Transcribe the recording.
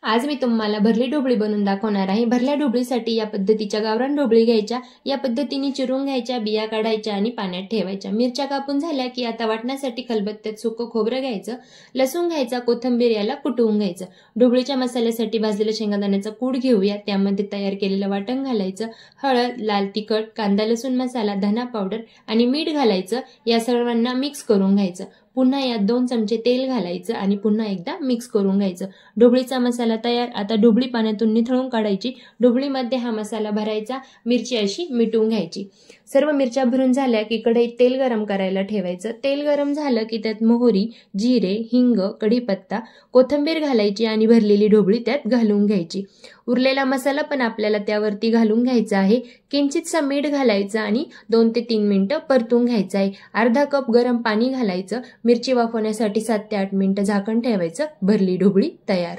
आज मी तुम्हाला भरली ढोबळी बनवून दाखवणार आहे। भरल्या ढोबळीसाठी या पद्धतीच्या गावरान ढोबळी घ्यायच्या, या पद्धतीने चिरून घ्यायच्या, बिया काढायच्या आणि पाण्यात ठेवायच्या। मिरच्या कापून झाल्या की आता वाटण्यासाठी खलबत्त्यात सुकं खोबरं घ्यायचं, लसूण घ्यायचा, कोथिंबीर याला कुटवून घ्यायचं। ढोबळीच्या मसाल्यासाठी भाजलेल्या शेंगदाण्याचा कूट घेऊया, त्यामध्ये तयार केलेलं वाटण घालायचं, हळद, लाल तिखट, कांदा लसूण मसाला, धना पावडर आणि मीठ घालायचं। या सर्वांना मिक्स करून घ्यायचं। पुन्हा यात 2 चमचे तेल घालायचं आणि पुन्हा एकदा मिक्स करून घ्यायचं। ढोबळीचा मसाला तयार। आता ढोबळी पाण्यातून निथळून काढायची, ढोबळीमध्ये हा मसाला भरायचा, मिरची अशी मिटून घ्यायची। सर्व मिरच्या भरून झाल्या की कढईत तेल गरम करायला ठेवायचं। तेल गरम झालं की त्यात मोहरी, जिरे, हिंग, कढीपत्ता, कोथिंबीर घालायची आणि भरलेली ढोबळी त्यात घालून घ्यायची। उरलेला मसाला पण आपल्याला त्यावरती घालून घ्यायचा आहे। किंचितसा मीठ घालायचं आणि 2 ते 3 मिनिटं परतून घ्यायचं आहे। अर्धा कप गरम पाणी घालायचं। मिरची वाफवण्यासाठी 7 ते 8 मिनिटं झाकण ठेवायचं। भरली ढोबळी तयार।